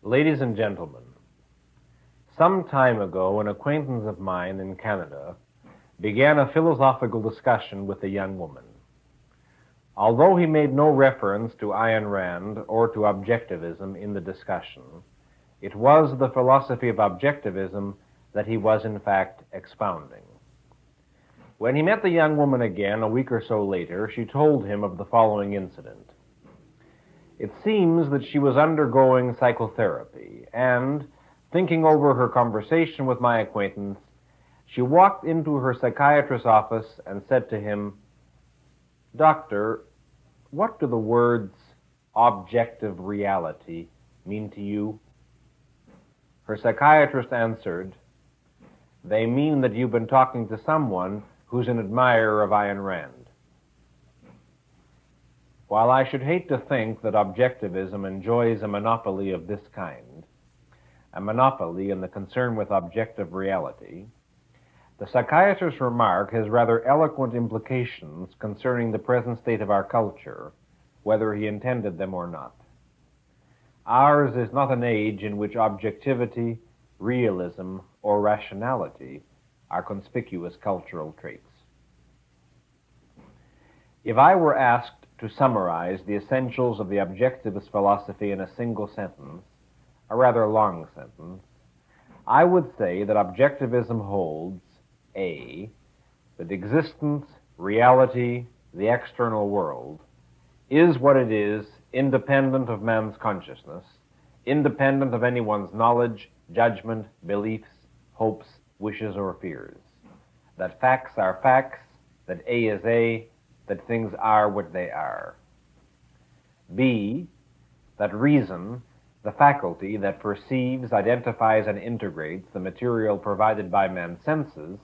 Ladies and gentlemen, some time ago an acquaintance of mine in Canada began a philosophical discussion with a young woman. Although he made no reference to Ayn Rand or to Objectivism in the discussion, it was the philosophy of Objectivism that he was in fact expounding. When he met the young woman again a week or so later, she told him of the following incident. It seems that she was undergoing psychotherapy, and, thinking over her conversation with my acquaintance, she walked into her psychiatrist's office and said to him, "Doctor, what do the words objective reality mean to you?" Her psychiatrist answered, "They mean that you've been talking to someone who's an admirer of Ayn Rand." While I should hate to think that Objectivism enjoys a monopoly of this kind, a monopoly in the concern with objective reality, the psychiatrist's remark has rather eloquent implications concerning the present state of our culture, whether he intended them or not. Ours is not an age in which objectivity, realism, or rationality are conspicuous cultural traits. If I were asked to summarize the essentials of the objectivist philosophy in a single sentence, a rather long sentence, I would say that objectivism holds A, that existence, reality, the external world, is what it is, independent of man's consciousness, independent of anyone's knowledge, judgment, beliefs, hopes, wishes, or fears. That facts are facts, that A is A, that things are what they are. B, that reason, the faculty that perceives, identifies, and integrates the material provided by man's senses,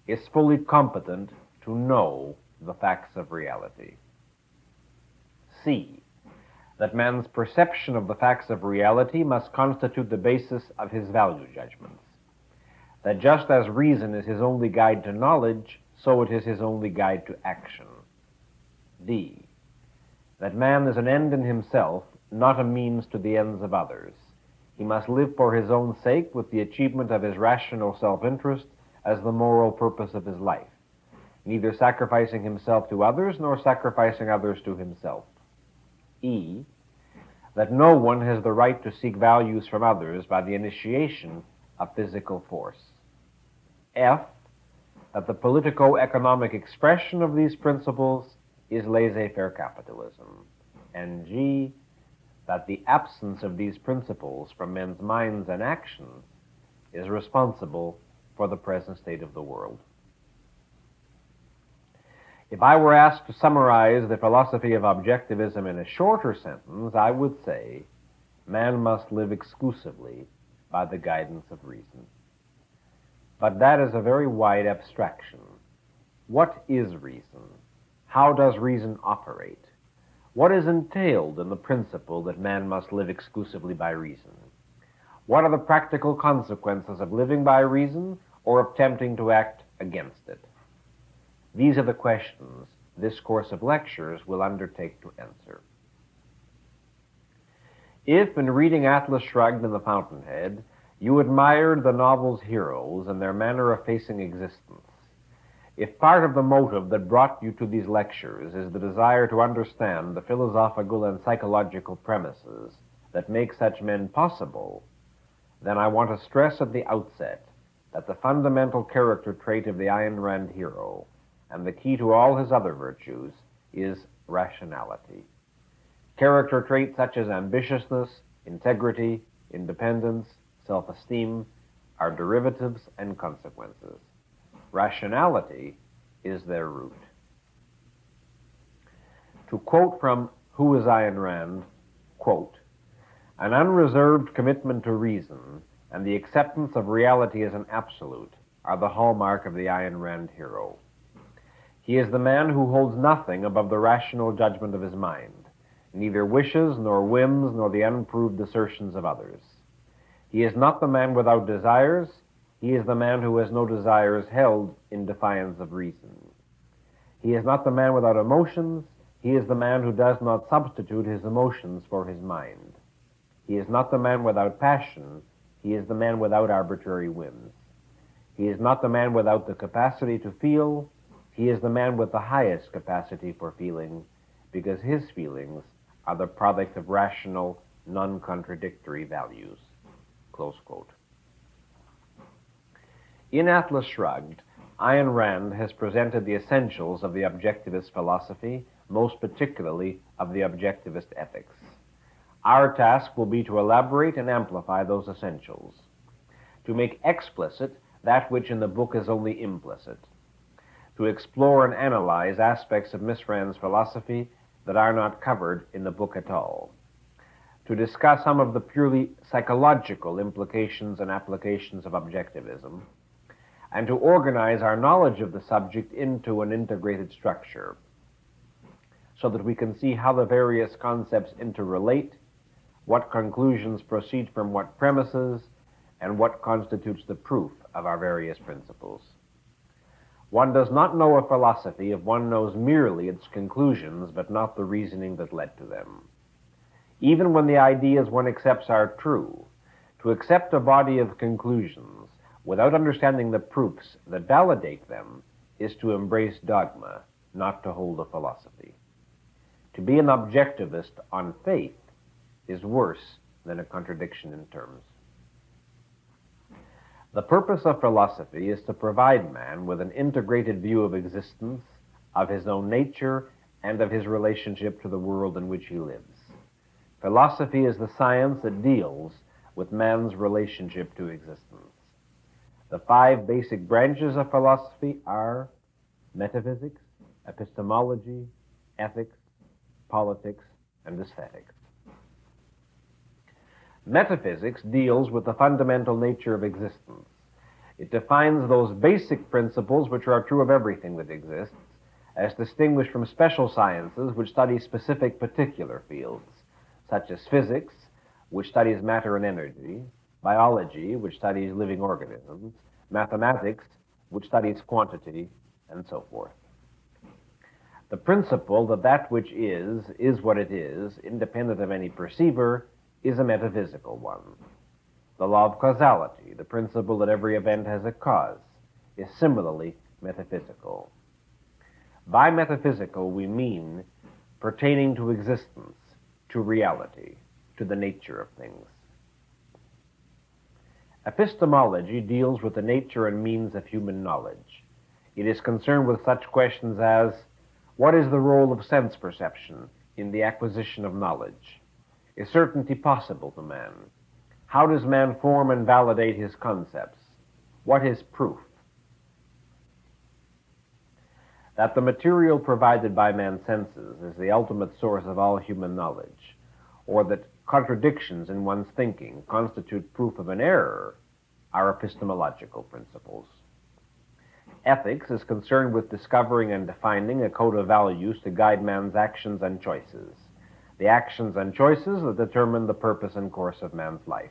is fully competent to know the facts of reality. C, that man's perception of the facts of reality must constitute the basis of his value judgments. That just as reason is his only guide to knowledge, so it is his only guide to action. D, that man is an end in himself, not a means to the ends of others. He must live for his own sake with the achievement of his rational self-interest as the moral purpose of his life, neither sacrificing himself to others nor sacrificing others to himself. E, that no one has the right to seek values from others by the initiation of physical force. F, that the politico-economic expression of these principles is laissez-faire capitalism. And G, that the absence of these principles from men's minds and actions is responsible for the present state of the world. If I were asked to summarize the philosophy of objectivism in a shorter sentence, I would say, man must live exclusively by the guidance of reason. But that is a very wide abstraction. What is reason? How does reason operate? What is entailed in the principle that man must live exclusively by reason? What are the practical consequences of living by reason or of attempting to act against it? These are the questions this course of lectures will undertake to answer. If, in reading Atlas Shrugged and The Fountainhead, you admired the novel's heroes and their manner of facing existence, if part of the motive that brought you to these lectures is the desire to understand the philosophical and psychological premises that make such men possible, then I want to stress at the outset that the fundamental character trait of the Ayn Rand hero, and the key to all his other virtues, is rationality. Character traits such as ambitiousness, integrity, independence, self-esteem are derivatives and consequences. Rationality is their root. To quote from Who is Ayn Rand, quote, "An unreserved commitment to reason and the acceptance of reality as an absolute are the hallmark of the Ayn Rand hero. He is the man who holds nothing above the rational judgment of his mind, neither wishes nor whims nor the unproved assertions of others. He is not the man without desires. He is the man who has no desires held in defiance of reason. He is not the man without emotions. He is the man who does not substitute his emotions for his mind. He is not the man without passion, he is the man without arbitrary whims. He is not the man without the capacity to feel, he is the man with the highest capacity for feeling, because his feelings are the product of rational, non-contradictory values. Close quote. In Atlas Shrugged, Ayn Rand has presented the essentials of the objectivist philosophy, most particularly of the objectivist ethics. Our task will be to elaborate and amplify those essentials, to make explicit that which in the book is only implicit, to explore and analyze aspects of Miss Rand's philosophy that are not covered in the book at all, to discuss some of the purely psychological implications and applications of objectivism, and to organize our knowledge of the subject into an integrated structure, so that we can see how the various concepts interrelate, what conclusions proceed from what premises, and what constitutes the proof of our various principles. One does not know a philosophy if one knows merely its conclusions, but not the reasoning that led to them. Even when the ideas one accepts are true, to accept a body of conclusions without understanding the proofs that validate them is to embrace dogma, not to hold a philosophy. To be an objectivist on faith is worse than a contradiction in terms. The purpose of philosophy is to provide man with an integrated view of existence, of his own nature, and of his relationship to the world in which he lives. Philosophy is the science that deals with man's relationship to existence. The 5 basic branches of philosophy are metaphysics, epistemology, ethics, politics, and aesthetics. Metaphysics deals with the fundamental nature of existence. It defines those basic principles which are true of everything that exists, as distinguished from special sciences which study specific particular fields, such as physics, which studies matter and energy, biology, which studies living organisms, mathematics, which studies quantity, and so forth. The principle that that which is what it is, independent of any perceiver, is a metaphysical one. The law of causality, the principle that every event has a cause, is similarly metaphysical. By metaphysical, we mean pertaining to existence, to reality, to the nature of things. Epistemology deals with the nature and means of human knowledge. It is concerned with such questions as, what is the role of sense perception in the acquisition of knowledge? Is certainty possible to man? How does man form and validate his concepts? What is proof? That the material provided by man's senses is the ultimate source of all human knowledge, or that contradictions in one's thinking constitute proof of an error, are epistemological principles. Ethics is concerned with discovering and defining a code of values to guide man's actions and choices, the actions and choices that determine the purpose and course of man's life.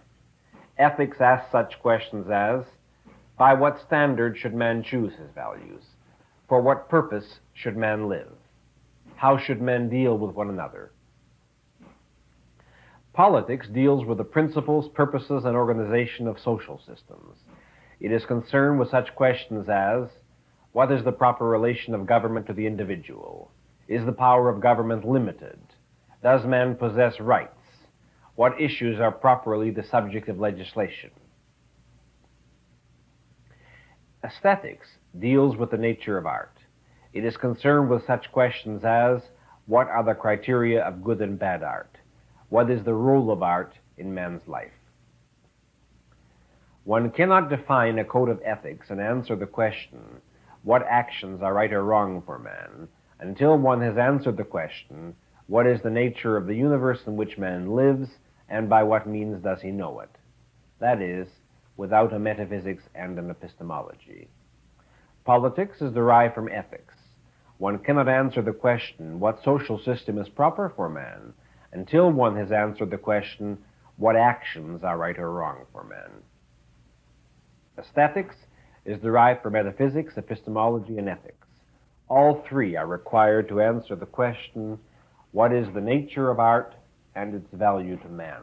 Ethics asks such questions as, by what standard should man choose his values? For what purpose should man live? How should men deal with one another? Politics deals with the principles, purposes, and organization of social systems. It is concerned with such questions as, what is the proper relation of government to the individual? Is the power of government limited? Does man possess rights? What issues are properly the subject of legislation? Aesthetics deals with the nature of art. It is concerned with such questions as, what are the criteria of good and bad art? What is the role of art in man's life? One cannot define a code of ethics and answer the question, what actions are right or wrong for man, until one has answered the question, what is the nature of the universe in which man lives, and by what means does he know it? That is, without a metaphysics and an epistemology. Politics is derived from ethics. One cannot answer the question, what social system is proper for man, until one has answered the question, what actions are right or wrong for man. Aesthetics is derived from metaphysics, epistemology, and ethics. All 3 are required to answer the question, what is the nature of art and its value to man?